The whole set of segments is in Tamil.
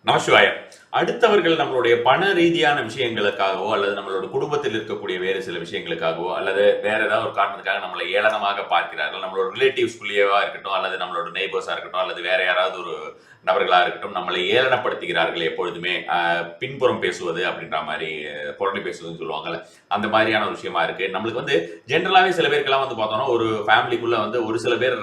நமசிவாய. அடுத்தவர்கள் நம்மளுடைய பண ரீதியான விஷயங்களுக்காகவோ அல்லது நம்மளோட குடும்பத்தில் இருக்கக்கூடிய வேறு சில விஷயங்களுக்காகவோ அல்லது வேற ஏதாவது ஒரு காரணத்துக்காக நம்மளை ஏளனமாக பார்க்கிறார்கள். நம்மளோட ரிலேட்டிவ்ஸ்குள்ளேயேவா இருக்கட்டும் அல்லது நம்மளோட நெய்பர்ஸா இருக்கட்டும் அல்லது வேற யாராவது ஒரு நபர்களா இருக்கட்டும் நம்மளை ஏளனப்படுத்துகிறார்கள். எப்பொழுதுமே பின்புறம் பேசுவது அப்படின்ற மாதிரி புரணி பேசுவதுன்னு சொல்லுவாங்கல்ல, அந்த மாதிரியான ஒரு விஷயமா இருக்கு. நம்மளுக்கு வந்து ஜென்ரலாவே சில பேருக்கெல்லாம் வந்து பார்த்தோம்னா ஒரு ஃபேமிலிக்குள்ள வந்து ஒரு சில பேர்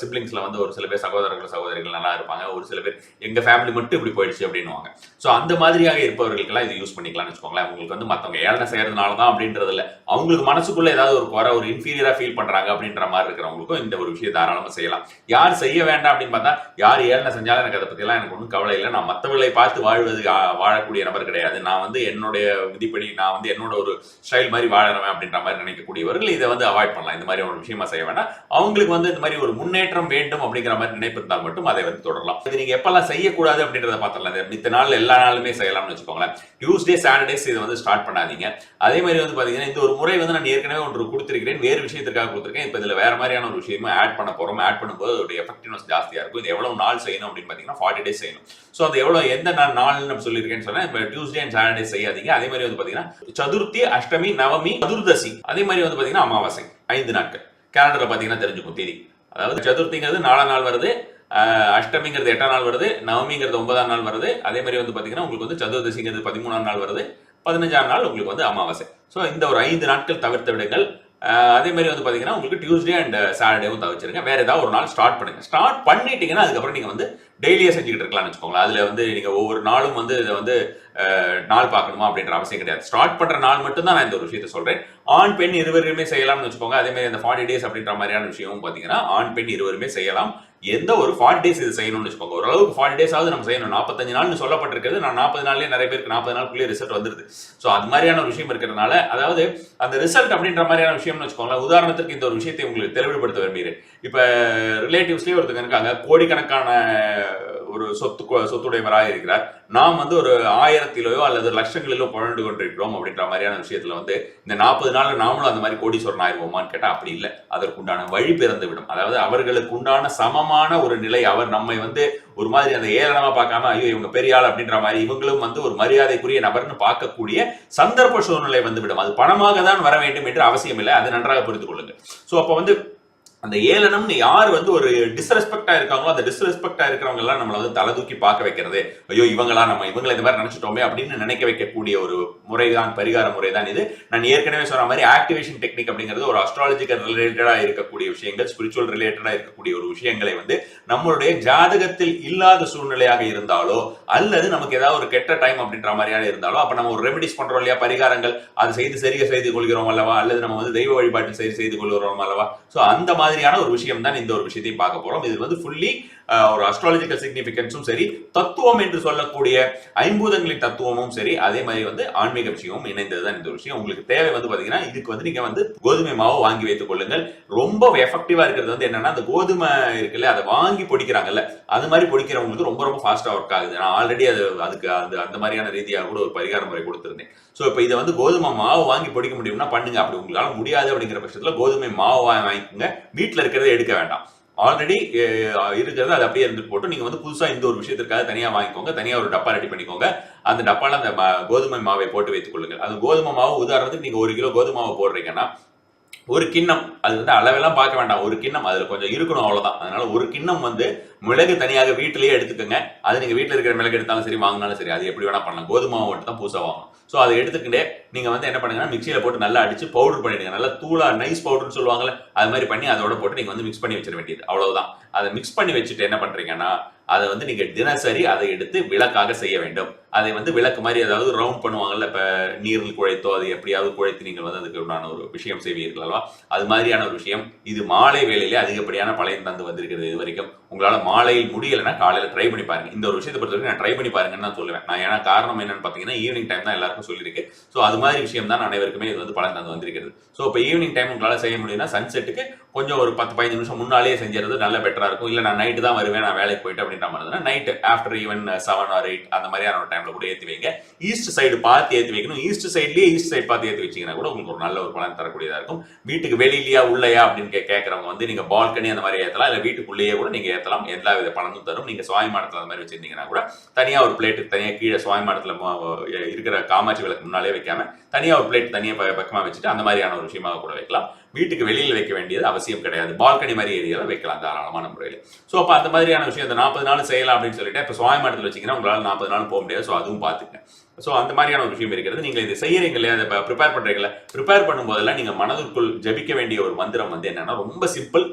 சிப்ளிங்ஸ்ல வந்து ஒரு சில பேர் சகோதரிகள் நல்லா இருப்பாங்க. ஒரு சில பேர் எங்க ஃபேமிலி மட்டும் இப்படி போயிடுச்சு அப்படின்னுவாங்க. ஸோ அந்த மாதிரியாக இருப்பவர்களுக்கெல்லாம் இது யூஸ் பண்ணிக்கலாம்னு வச்சுக்கோங்களேன். அவங்களுக்கு வந்து மற்றவங்க ஏளனை செய்யறதுனால தான் அப்படின்றது இல்லை, அவங்களுக்கு மனசுக்குள்ள ஏதாவது ஒரு குறை ஒரு இன்ஃபீரியரா ஃபீல் பண்றாங்க அப்படின்ற மாதிரி இருக்கிறவங்களுக்கும் இந்த ஒரு விஷயம் தாராளமாக செய்யலாம். யார் செய்ய வேண்டாம் அப்படின்னு பார்த்தா, யார் ஏளனை செஞ்சாலும் எனக்கு அதை பற்றிலாம் எனக்கு ஒன்றும் கவலை இல்லை. நான் மற்றவர்களை பார்த்து வாழக்கூடிய நபர் கிடையாது. நான் வந்து என்னுடைய விதிப்படி நான் வந்து என்னோட ஒரு ஸ்டைல் மாதிரி வாழறேன் அப்படின்ற மாதிரி நினைக்கக்கூடியவர்கள் இதை வந்து அவாய்ட் பண்ணலாம். இந்த மாதிரி ஒரு விஷயமா செய்ய வேண்டாம். அவங்களுக்கு வந்து இந்த மாதிரி ஒரு முன்னேற்றம் வேண்டும் அப்படிங்கிற மாதிரி நினைப்பிருந்தால் மட்டும் அதை வந்து தொடரலாம். இது நீங்க எப்பெல்லாம் செய்யக்கூடாது அப்படின்றத பார்த்துடலாம். மித்த நாள் எல்லா நாளுமே செய்யலாம்னு வச்சுக்கோங்களேன். டியூஸ்டே சாட்டர்டேஸ் இதை வந்து ஸ்டார்ட் பண்ணாதீங்க. அதே மாதிரி வந்து பாத்தீங்கன்னா இந்த ஒரு முறை வந்து நான் ஏற்கனவே ஒன்று கொடுத்திருக்கிறேன், வேறு விஷயத்திற்காக கொடுத்திருக்கேன். இப்ப இதுல வேற மாதிரியான ஒரு விஷயமும் ஆட் பண்ண போறோம். ஆட் பண்ணும்போது அதோட எஃபெக்டிவ்னஸ் ஜாஸ்தியா இருக்கும். இது எவ்வளவு நாள் செய்யணும் அப்படின்னு பாத்தீங்கன்னா 40 days செய்யணும். ஸோ அது எவ்வளவு எந்த நாள் நம்ம சொல்லியிருக்கேன்னு சொன்னா, இப்ப டியூஸ்டே அண்ட் சாட்டர்டே செய்யாதீங்க. அதே மாதிரி வந்து பாத்தீங்கன்னா சதுர்த்தி, அஷ்டமி, நவமி, சதுர்தசி, அதே மாதிரி வந்து பாத்தீங்கன்னா அமாவாசை 5 நாட்கள் கேலண்டர்ல பாத்தீங்கன்னா தெரிஞ்சுக்கும் தேதி. அதாவது சதுர்த்திங்கிறது 4 நாள் வருது, அஷ்டமிங்கிறது 8ஆம் நாள் வருது, நவமிங்கிறது 9ஆம் நாள் வருது, அதே மாதிரி வந்து பாத்தீங்கன்னா உங்களுக்கு வந்து சதுர்தசிங்கிறது 13ஆம் நாள் வருது, 15ஆம் நாள் உங்களுக்கு வந்து அமாவாசை. ஸோ இந்த ஒரு 5 நாட்கள் தவிர்த்து விடுங்கள். அதே மாதிரி வந்து பாத்தீங்கன்னா உங்களுக்கு டியூஸ்டே அண்ட் சாட்டர்டேவும் தவிர்த்துருங்க. வேற ஏதாவது ஒரு நாள் ஸ்டார்ட் பண்ணுங்க. ஸ்டார்ட் பண்ணிட்டீங்கன்னா அதுக்கப்புறம் நீங்க வந்து டெய்லியே செஞ்சுக்கிட்டு இருக்கலாம்னு வச்சுக்கோங்களேன். அதுல வந்து நீங்க ஒவ்வொரு நாளும் வந்து இதை வந்து நாள் பார்க்கணுமா அப்படின்ற அவசியம் கிடையாது. ஸ்டார்ட் பண்ற நாள் மட்டும் தான் நான் இந்த ஒரு விஷயத்த சொல்றேன். ஆண் பெண் இருவருமே செய்யலாம்னு வச்சுக்கோங்க. அதே மாதிரி இந்த 40 days அப்படின்ற மாதிரியான விஷயமும் பாத்தீங்கன்னா ஆண் பெண் இருவருமே செய்யலாம். எந்த ஒரு 40 days இது செய்யணும்னு வச்சுக்கோங்க. ஓரளவுக்கு 40 days ஆகுது நம்ம செய்யணும். 45 நாள்னு சொல்லப்பட்டிருக்கிறது. நான் 40 நாள்லயே நிறைய பேருக்கு 40 நாளுக்குள்ளே ரிசல்ட் வந்துருது. ஸோ அது மாதிரியான ஒரு விஷயம் இருக்கிறதுனால, அதாவது அந்த ரிசல்ட் அப்படின்ற மாதிரியான விஷயம்னு வச்சுக்கோங்களேன். உதாரணத்துக்கு இந்த ஒரு விஷயத்தை உங்களுக்கு தெளிவுபடுத்த விரும்புகிறேன். இப்ப ரிலேட்டிவ்ஸ்லயே ஒருத்தங்க இருக்காங்க, கோடிக்கணக்கான ஒரு சொத்துடையவராக இருக்கிறார். நாம் வந்து ஒரு 1000 அல்லது லட்சங்களிலோ புரண்டு கொண்டிருக்கிறோம் அப்படின்ற மாதிரியான விஷயத்துல வந்து இந்த 40 நாள்ல நாமளும் அந்த மாதிரி கோடீஸ்வரன் ஆயிடுவோமான்னு கேட்டா அப்படி இல்லை. அதற்குண்டான வழி பிறந்து விடும். அதாவது அவர்களுக்கு உண்டான சமமான ஒரு நிலை, அவர் நம்மை வந்து ஒரு மாதிரி அந்த ஏளனமா பார்க்காம ஐயோ இவங்க பெரிய ஆள் அப்படின்ற மாதிரி இவங்களும் வந்து ஒரு மரியாதைக்குரிய நபர்னு பார்க்கக்கூடிய சந்தர்ப்ப சூழ்நிலை வந்துவிடும். அது பணமாக தான் வர வேண்டும் என்று அவசியம் இல்லை. அதை நன்றாக புரிந்து கொள்ளுங்க. ஸோ அப்போ வந்து அந்த ஏளனம்னு யார் வந்து ஒரு டிஸ்ரெஸ்பெக்டா இருக்காங்களோ அந்த டிஸ்ரெஸ்பெக்டா இருக்கிறவங்க எல்லாம் நம்மளை வந்து தலை தூக்கி பார்க்க வைக்கிறது, ஐயோ இவங்களா நம்ம இவங்களை இந்த மாதிரி நினைச்சிட்டோமே அப்படின்னு நினைக்க வைக்கக்கூடிய ஒரு முறைதான், பரிகார முறை தான் இது. நான் ஏற்கனவே சொன்ன மாதிரி ஆக்டிவேஷன் டெக்னிக் அப்படிங்கிறது ஒரு அஸ்ட்ராலஜிக்கல் ரிலேட்டடா இருக்கக்கூடிய விஷயங்கள், ஸ்பிரிச்சுவல் ரிலேட்டடா இருக்கக்கூடிய ஒரு விஷயங்களை வந்து நம்மளுடைய ஜாதகத்தில் இல்லாத சூழ்நிலையாக இருந்தாலோ அல்லது நமக்கு ஏதாவது ஒரு கெட்ட டைம் அப்படின்ற மாதிரியான இருந்தாலோ அப்ப நம்ம ஒரு ரெமெடிஸ் பண்றோம் இல்லையா, பரிகாரங்கள், அதை செய்து கொள்கிறோம் அல்லவா, அல்லது நம்ம வந்து தெய்வ வழிபாட்டில் செய்து கொள்கிறோம் அல்லவா. ஸோ அந்த மாதிரியான ஒரு விஷயம் தான் இந்த ஒரு விஷயத்தை பார்க்க போறோம். இது வந்து ஃபுல்லி ஒரு அஸ்ட்ராலஜிக்கல் சிக்னிபிகன்ஸும் சரி, தத்துவம் என்று சொல்லக்கூடிய ஐம்பூதங்களின் தத்துவமும் சரி, அதே மாதிரி வந்து ஆன்மீக விஷயமும் இணைந்ததுதான் இந்த விஷயம். உங்களுக்கு தேவை வந்து பாத்தீங்கன்னா இதுக்கு வந்து நீங்க வந்து கோதுமை மாவு வாங்கி வைத்துக் கொள்ளுங்கள். ரொம்ப எஃபெக்டிவா இருக்கிறது வந்து என்னன்னா, அந்த கோதுமை இருக்குல்ல அதை வாங்கி பொடிக்கிறாங்கல்ல, அது மாதிரி பொடிக்கிறவங்களுக்கு ரொம்ப ரொம்ப ஃபாஸ்டா ஒர்க் ஆகுது. நான் ஆல்ரெடி அதுக்கு அந்த மாதிரியான ரீதியாக கூட ஒரு பரிகார முறை கொடுத்திருந்தேன். ஸோ இப்போ இதை வந்து கோதுமை மாவு வாங்கி பொடிக்க முடியும்னா பண்ணுங்க. அப்படி உங்களால முடியாது அப்படிங்கிற பட்சத்துல கோதுமை மாவு வாங்கிக்கோங்க. வீட்டில் இருக்கிறத எடுக்க வேண்டாம். ஆல்ரெடி இருக்கிறது அது அப்படியே இருந்துட்டு போட்டு நீங்க வந்து புதுசா இந்த ஒரு விஷயத்திற்காக தனியா வாங்கிக்கோங்க. தனியா ஒரு டப்பா ரெடி பண்ணிக்கோங்க. அந்த டப்பால அந்த கோதுமை மாவை போட்டு வைத்துக் கொள்ளுங்கள். அது கோதுமை மாவு உதாரணத்துக்கு நீங்க 1 கிலோ கோதுமை மாவு போடுறீங்கன்னா ஒரு கிண்ணம், அது வந்து அளவெல்லாம் பார்க்க வேண்டாம், ஒரு கிண்ணம் அதுல கொஞ்சம் இருக்கணும் அவ்வளவுதான். அதனால ஒரு கிண்ணம் வந்து மிளகு தனியாக வீட்டிலேயே எடுத்துக்கோங்க. அது நீங்க வீட்டில் இருக்கிற மிளகு எடுத்தாலும் சரி வாங்கினாலும் சரி, அது எப்படி வேணா பண்ணலாம். கோதுமை மாவு மட்டும் தான் புதுசாக வாங்கணும். ஸோ அதை எடுத்துக்கிட்டே நீங்க வந்து என்ன பண்ணுங்கன்னா மிக்சியில போட்டு நல்லா அடிச்சு பவுடர் பண்ணிடுங்க. நல்லா தூளா நைஸ் பவுடர்னு சொல்லுவாங்கல்ல, அது மாதிரி பண்ணி அதோட போட்டு நீங்க வந்து மிக்ஸ் பண்ணி வச்சிட வேண்டியது, அவ்வளவுதான். அதை மிக்ஸ் பண்ணி வச்சுட்டு என்ன பண்றீங்கன்னா, அதை வந்து நீங்க தினசரி அதை எடுத்து விளக்காக செய்ய வேண்டும். அதை வந்து விளக்கு மாதிரி அதாவது ரவுண்ட் பண்ணுவாங்கல்ல, இப்ப நீரில் குழைத்தோ அது எப்படியாவது குழைத்து நீங்கள் வந்து அதுக்கு உண்டான ஒரு விஷயம் செய்வீர்கள் அல்லவா, அது மாதிரியான ஒரு விஷயம். இது மாலை வேலையிலே அதிகப்படியான பலன் தந்து வந்திருக்கிறது. இது வரைக்கும் உங்களால மாலையில் முடியலைன்னா காலையில ட்ரை பண்ணி பாருங்க. இந்த ஒரு விஷயத்தை பொறுத்த வரைக்கும் நான் ட்ரை பண்ணி பாருங்கன்னு நான் சொல்லுவேன். நான் ஏன்னா காரணம் என்னன்னு பாத்தீங்கன்னா ஈவினிங் டைம் தான் எல்லாருக்கும் சொல்லியிருக்கு. ஸோ அது மாதிரி விஷயம் தான் அனைவருக்குமே இது வந்து பலன் தந்து வந்திருக்கிறது. ஸோ இப்போ ஈவினிங் டைம் உங்களால செய்ய முடியும்னா சன்செட்டுக்கு கொஞ்சம் ஒரு 10-15 நிமிஷம் முன்னாலே செஞ்சுறது நல்ல பெட்டரா இருக்கும். இல்லை நான் நைட்டு தான் வருவேன், நான் வேலைக்கு போயிட்டு அப்படின்ற மாதிரி இருந்தா நைட் ஆஃப்டர் ஈவன் 7 or 8 அந்த மாதிரியான ஒரு டைம்ல கூட ஏற்றி வைங்க. ஈஸ்ட் சைடு பார்த்து ஏற்றி வைக்கணும். ஈஸ்ட் சைட்லயே ஈஸ்ட் சைடு பார்த்து ஏற்றி வச்சீங்கன்னா கூட உங்களுக்கு ஒரு நல்ல ஒரு பலன் தரக்கூடியதா இருக்கும். வீட்டுக்கு வெளியிலயா உள்ளயா அப்படின்னு கேட்கறவங்க வந்து நீங்க பால்கனி அந்த மாதிரி ஏற்றலாம், இல்லை வீட்டுக்குள்ளேயே கூட நீங்க ஏற்றலாம். எல்லா வித பலனும் தரும். நீங்க சுவாமிமாடத்துல அந்த மாதிரி வச்சிருந்தீங்கன்னா கூட தனியா ஒரு பிளேட்டு தனியா கீழே சுவாமிமாடத்துல இருக்கிற காமாட்சி விளக்கு முன்னாலே வைக்காம தனியா ஒரு பிளேட் தனியா பக்கமா வச்சுட்டு அந்த மாதிரியான ஒரு விஷயமாக கூட வைக்கலாம். வீட்டுக்கு வெளியில் வைக்க வேண்டியது அவசியம் கிடையாது. பால்கனி மாதிரி ஏரியாவில் வைக்கலாம் தாராளமான முறையில். ஸோ அப்போ அந்த மாதிரியான விஷயம் இந்த 40 நாள் செய்யலாம் அப்படின்னு சொல்லிட்டு இப்போ சுவாமி மடத்தில் வச்சிங்கன்னா உங்களால் 40 நாள் போக முடியாது. ஸோ அதுவும் பார்த்துக்கங்க. ஸோ அந்த மாதிரியான ஒரு விஷயம் இருக்கிறது. நீங்கள் இதை செய்யறீங்க இல்லையா, அதை ப்ரிப்பேர் பண்றீங்களா, ப்ரிப்பேர் பண்ணும்போதெல்லாம் நீங்கள் மனதிற்குள் ஜபிக்க வேண்டிய ஒரு மந்திரம் வந்து என்னன்னா ரொம்ப சிம்பிள்.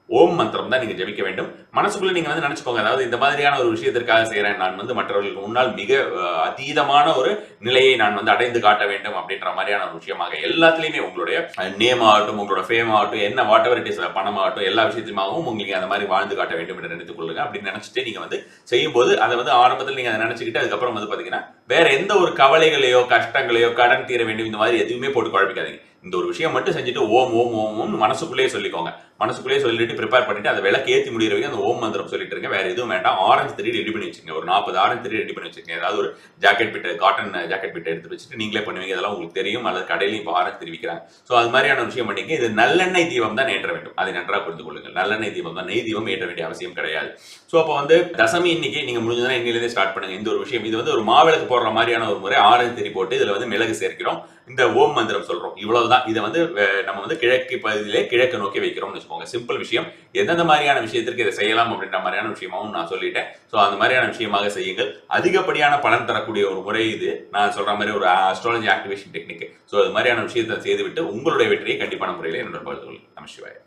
ஓம் மந்திரம் தான் நீங்க ஜபிக்க வேண்டும். மனசுக்குள்ள நீங்க வந்து நினைச்சுக்கோங்க, அதாவது இந்த மாதிரியான ஒரு விஷயத்திற்காக செய்யறேன், நான் வந்து மற்றவர்களுக்கு முன்னால் மிக அதீதமான ஒரு நிலையை நான் வந்து அடைந்து காட்ட வேண்டும் அப்படின்ற மாதிரியான ஒரு விஷயமாக எல்லாத்துலயுமே உங்களுடைய நேம் ஆகட்டும், உங்களோட ஃபேம் ஆகட்டும், என்ன வாட் எவர் இட் இஸ், பணம் ஆகட்டும், எல்லா விஷயத்திலுமாகவும் உங்களுக்கு அந்த மாதிரி வாழ்ந்து காட்ட வேண்டும் என்று நினைத்துக் கொள்ளுங்க. அப்படின்னு நினைச்சிட்டு நீங்க வந்து செய்யும்போது அதை வந்து ஆரம்பத்தில் நீங்க அதை நினைச்சுக்கிட்டு அதுக்கப்புறம் வந்து பாத்தீங்கன்னா வேற எந்த ஒரு கவலைகளையோ கஷ்டங்களையோ கடன் தீர வேண்டும் இந்த மாதிரி எதுவுமே போட்டு குழப்பிக்காதீங்க. இந்த ஒரு விஷயம் மட்டும் செஞ்சுட்டு ஓம் ஓம் ஓம் ஓம் மனசுக்குள்ளேயே சொல்லிக்கோங்க. மனசுக்குள்ளேயே சொல்லிட்டு ப்ரிப்பேர் பண்ணிட்டு அதை விளக்கு ஏற்றி முடிகிற வரைக்கும் அந்த ஓம் மந்திரம் சொல்லிட்டு இருங்க. வேற எதுவும் வேண்டாம். ஆரஞ்சு திரி ரெடி பண்ணி வச்சுங்க. ஒரு 40 ஆரஞ்சு திரி ரெடி பண்ணி வச்சுக்கோங்க. ஏதாவது ஒரு ஜாக்கெட் பிட்டு, காட்டன் ஜாக்கெட் பிட்டு எடுத்து வச்சுட்டு நீங்களே பண்ணுவீங்க. இதெல்லாம் உங்களுக்கு தெரியும். அல்லது கடையிலையும் இப்போ ஆரஞ்சு திரி விற்கிறாங்க. ஸோ அது மாதிரியான ஒரு விஷயம் பண்ணிங்க. இது நல்லெண்ணெய் தீபம் தான் ஏற்ற வேண்டும். அதை நன்றாக புரிந்து கொள்ளுங்கள். நல்லெண்ணெய் தீபம் தான், நெய் தீபம் ஏற்ற வேண்டிய அவசியம் கிடையாது. ஸோ அப்போ வந்து தசமி இன்னைக்கு நீங்க முடிஞ்சதுன்னா இன்னிலேருந்தே ஸ்டார்ட் பண்ணுங்க. இந்த ஒரு விஷயம் இது வந்து ஒரு மாவிளக்கு போடுற மாதிரியான ஒரு முறை. ஆரஞ்சு திரி போட்டு இதுல வந்து மிளகு சேர்க்கிறோம், இந்த ஓம் மந்திரம் சொல்றோம். இவ்வளவுதான். இதை வந்து நம்ம வந்து கிழக்கு பகுதியிலே கிழக்கு நோக்கி வைக்கிறோம்னு வச்சுக்கோங்க. சிம்பிள் விஷயம். எந்தெந்த மாதிரியான விஷயத்திற்கு இதை செய்யலாம் அப்படின்ற மாதிரியான விஷயமாவும் நான் சொல்லிட்டேன். ஸோ அந்த மாதிரியான விஷயமாக செய்யுங்கள். அதிகப்படியான பலன் தரக்கூடிய ஒரு முறை இது. நான் சொல்ற மாதிரி ஒரு அஸ்ட்ராலஜி ஆக்டிவேஷன் டெக்னிக். ஸோ அது மாதிரியான விஷயத்தை செய்துவிட்டு உங்களுடைய வெற்றியை கண்டிப்பான முறையில் என்னோட பகிர்ந்து கொள்ளுங்கள். நம சிவாய.